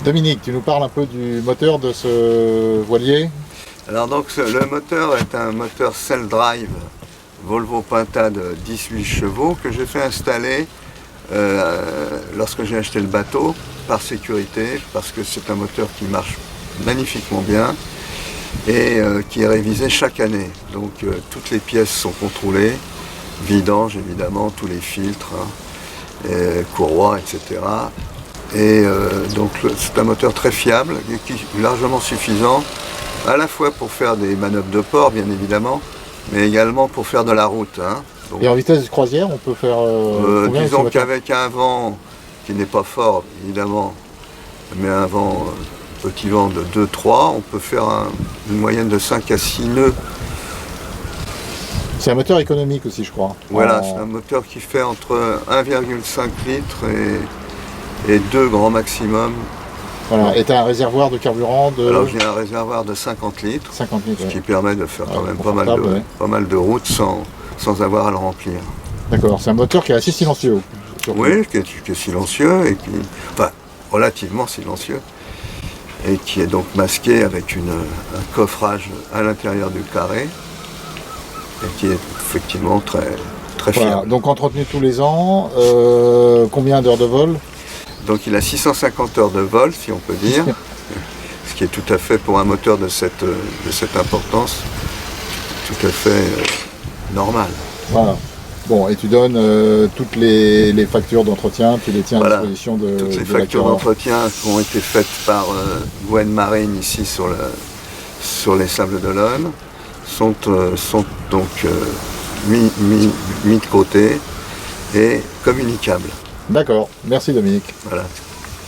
Dominique, tu nous parles un peu du moteur de ce voilier? Alors donc le moteur est un moteur Cell Drive Volvo Penta de 18 chevaux que j'ai fait installer lorsque j'ai acheté le bateau par sécurité parce que c'est un moteur qui marche magnifiquement bien et qui est révisé chaque année. Donc toutes les pièces sont contrôlées, vidange évidemment, tous les filtres, courroies, etc. Et donc c'est un moteur très fiable et qui est largement suffisant à la fois pour faire des manœuvres de port bien évidemment, mais également pour faire de la route. Donc, Et en vitesse de croisière, on peut faire combien avec ce disons moteur? qu'avec un vent qui n'est pas fort évidemment, mais un vent, petit vent de 2-3, on peut faire une moyenne de 5 à 6 nœuds. C'est un moteur économique aussi, je crois. Voilà, c'est un moteur qui fait entre 1,5 litres et 2 grand maximum. Voilà. Et tu as un réservoir de carburant de Alors j'ai un réservoir de 50 litres, 50 litres. ce Ouais. qui permet de faire quand même confortable, pas mal de routes sans avoir à le remplir. D'accord, c'est un moteur qui est assez silencieux. Surtout. Oui, qui est silencieux, enfin relativement silencieux, et qui est donc masqué avec un coffrage à l'intérieur du carré, et qui est effectivement très Voilà. fiable. Donc entretenu tous les ans, combien d'heures de vol? Donc il a 650 heures de vol, si on peut dire, ce qui est tout à fait pour un moteur de cette importance, tout à fait normal. Voilà. Bon, et tu donnes toutes les factures d'entretien, tu les tiens à Voilà. disposition de Toutes les de factures l'acquéreur. d'entretien qui ont été faites par Gwen Marine ici sur les Sables d'Olonne sont donc mis de côté et communicables. D'accord, merci Dominique. Voilà.